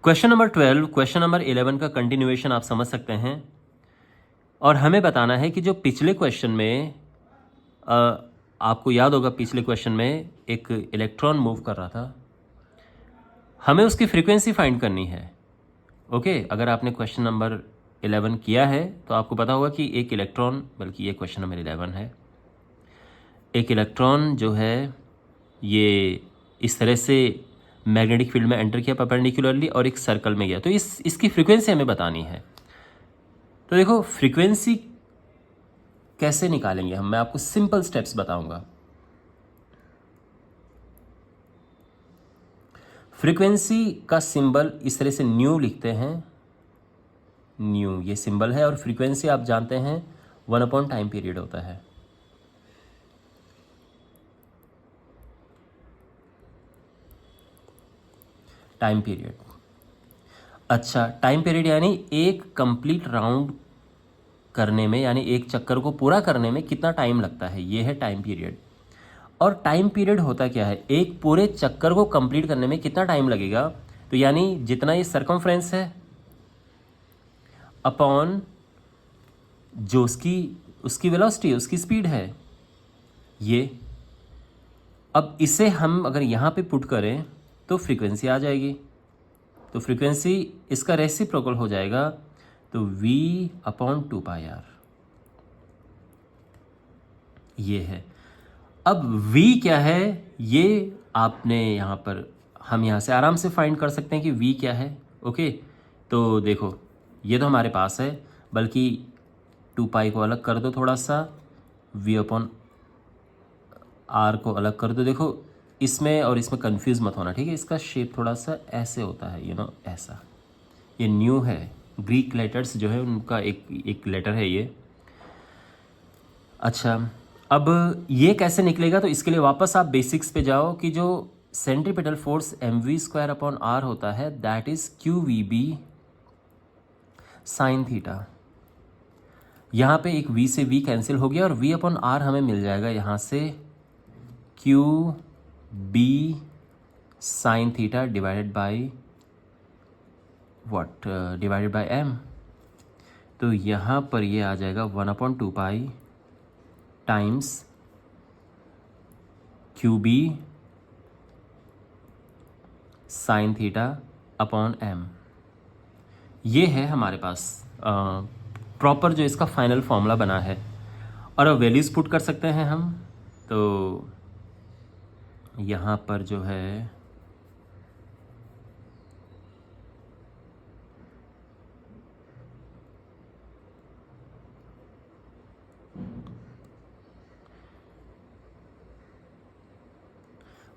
Question number 12 question number 11 का continuation आप समझ सकते हैं और हमें बताना है कि जो पिछले क्वेश्चन में आपको याद होगा पिछले क्वेश्चन में एक इलेक्ट्रॉन मूव कर रहा था, हमें उसकी फ्रीक्वेंसी फाइंड करनी है। ओके, अगर आपने क्वेश्चन नंबर 11 किया है तो आपको पता होगा कि एक इलेक्ट्रॉन, बल्कि ये क्वेश्चन नंबर 11 है, एक इलेक्ट्रॉन जो है ये इस तरह से मैग्नेटिक फील्ड में एंटर किया परपेंडिकुलरली और एक सर्कल में गया, तो इसकी फ्रीक्वेंसी हमें बतानी है। तो देखो फ्रीक्वेंसी कैसे निकालेंगे हम, मैं आपको सिंपल स्टेप्स बताऊंगा। फ्रीक्वेंसी का सिंबल इस तरह से न्यू लिखते हैं, न्यू ये सिंबल है, और फ्रीक्वेंसी आप जानते हैं 1 टाइम पीरियड होता है। टाइम पीरियड, अच्छा टाइम पीरियड यानी एक कंप्लीट राउंड करने में, यानी एक चक्कर को पूरा करने में कितना टाइम लगता है, ये है टाइम पीरियड। और टाइम पीरियड होता क्या है, एक पूरे चक्कर को कंप्लीट करने में कितना टाइम लगेगा, तो यानी जितना ये सरकमफ्रेंस है अपॉन जो उसकी वेलोसिटी, उसकी स्पीड है ये। अब इसे हम अगर यहाँ पे पुट करें तो फ्रीक्वेंसी आ जाएगी, तो फ्रीक्वेंसी इसका रेसिप्रोकल हो जाएगा, तो v अपॉन 2πr ये है। अब v क्या है ये आपने यहाँ पर, हम यहाँ से आराम से फाइंड कर सकते हैं कि v क्या है। ओके, तो देखो ये तो हमारे पास है, बल्कि 2π को अलग कर दो थोड़ा सा, v अपॉन r को अलग कर दो। देखो इसमें और इसमें कंफ्यूज मत होना, ठीक है, इसका शेप थोड़ा सा ऐसे होता है, ऐसा, ये न्यू है, ग्रीक लेटर्स जो है उनका एक लेटर है ये। अच्छा, अब ये कैसे निकलेगा, तो इसके लिए वापस आप बेसिक्स पे जाओ कि जो centripetal force mv² upon r होता है that is QVB sine theta. यहाँ पे एक v से v कैंसिल हो गया और v अपॉन r हमें मिल जाएगा यहाँ से QB sine theta divided by what, divided by m। तो यहाँ पर ये आ जाएगा 1/2π times QB sine theta upon m। ये है हमारे पास प्रॉपर जो इसका फाइनल फॉर्मूला बना है। और अब वैल्यूज़ पुट कर सकते हैं हम, तो यहाँ पर जो है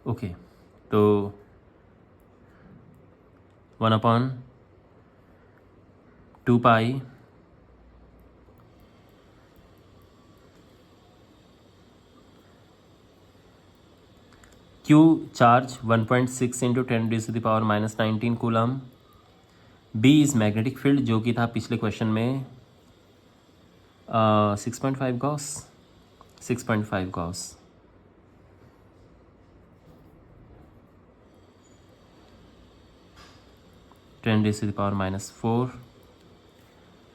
ओके, तो 1/2π Q charge 1.6 into 10⁻⁻19 coulomb. B is magnetic field जो कि था पिछले क्वेश्चन में 6.5 Gauss, 6.5 Gauss. (10⁻⁻4)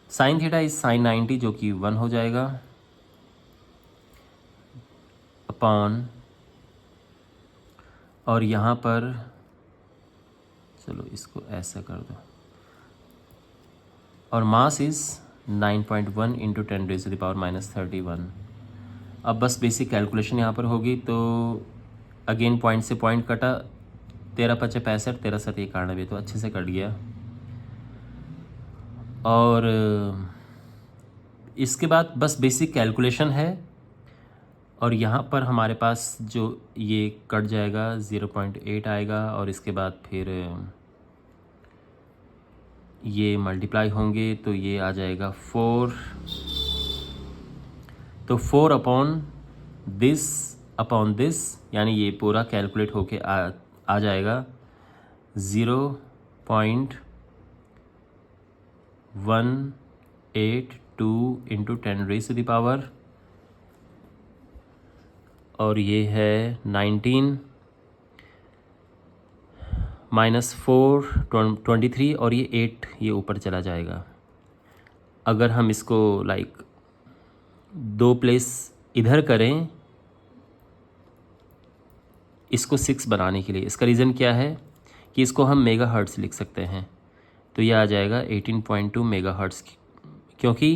sine theta is sine 90 जो कि 1 हो जाएगा अपॉन, और यहाँ पर चलो इसको ऐसा कर दो, और मास इज़ 9.1 इंटू 10⁻31। अब बस बेसिक कैलकुलेशन यहाँ पर होगी, तो अगेन पॉइंट से पॉइंट कटा, 13×5 = 65, 13×7 = 91, तो अच्छे से कट गया। और इसके बाद बस बेसिक कैलकुलेशन है, और यहाँ पर हमारे पास जो ये कट जाएगा 0.8 आएगा, और इसके बाद फिर ये मल्टीप्लाई होंगे तो ये आ जाएगा 4, तो 4 अपॉन दिस, यानी ये पूरा कैलकुलेट होके आ जाएगा 0.182 इंटू 10⁻⁻, और ये है 19 -4 23 और ये 8 ये ऊपर चला जाएगा। अगर हम इसको लाइक 2 प्लेस इधर करें इसको 6 बनाने के लिए, इसका रीज़न क्या है कि इसको हम मेगाहर्ट्ज़ लिख सकते हैं, तो ये आ जाएगा 18.2 मेगाहर्ट्ज़, क्योंकि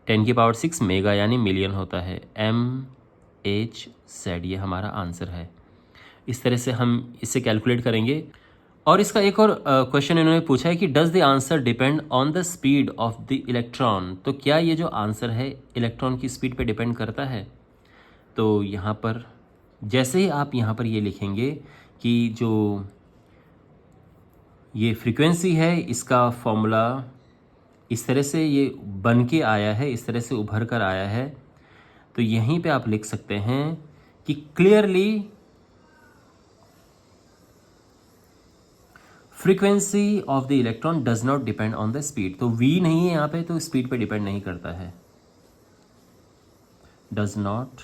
10⁶ मेगा यानी मिलियन होता है। MHz ये हमारा आंसर है। इस तरह से हम इसे कैलकुलेट करेंगे। और इसका एक और क्वेश्चन इन्होंने पूछा है कि does the answer depend on the speed of the electron, तो क्या ये जो आंसर है इलेक्ट्रॉन की स्पीड पे डिपेंड करता है। तो यहाँ पर जैसे ही आप यहाँ पर ये लिखेंगे कि जो ये फ्रीक्वेंसी है इसका फॉर्मूला इस तरह से ये बन के आया है, इस तरह से उभर कर आया है, तो यहीं पे आप लिख सकते हैं कि clearly frequency of the electron does not depend on the speed. तो v नहीं है यहाँ पे, तो स्पीड पे डिपेंड नहीं करता है। Does not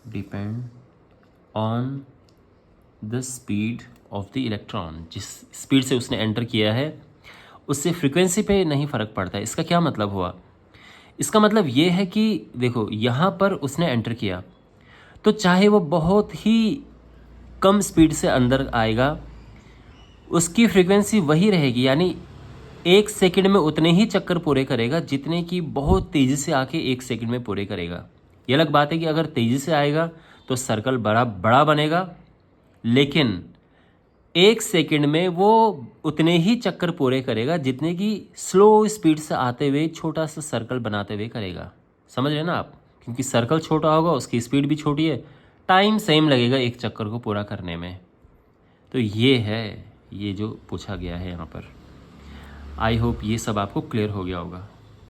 depend on the speed of the electron, जिस स्पीड से उसने एंटर किया है उससे फ्रीक्वेंसी पे नहीं फ़र्क पड़ता है। इसका क्या मतलब हुआ, इसका मतलब ये है कि देखो यहाँ पर उसने एंटर किया तो चाहे वो बहुत ही कम स्पीड से अंदर आएगा उसकी फ्रीक्वेंसी वही रहेगी, यानी 1 सेकंड में उतने ही चक्कर पूरे करेगा जितने की बहुत तेज़ी से आके 1 सेकंड में पूरे करेगा। ये अलग बात है कि अगर तेज़ी से आएगा तो सर्कल बड़ा बनेगा, लेकिन 1 सेकंड में वो उतने ही चक्कर पूरे करेगा जितने की स्लो स्पीड से आते हुए छोटा सा सर्कल बनाते हुए करेगा। समझ रहे ना आप, क्योंकि सर्कल छोटा होगा उसकी स्पीड भी छोटी है, टाइम सेम लगेगा एक चक्कर को पूरा करने में। तो ये है ये जो पूछा गया है यहाँ पर। आई होप ये सब आपको क्लियर हो गया होगा।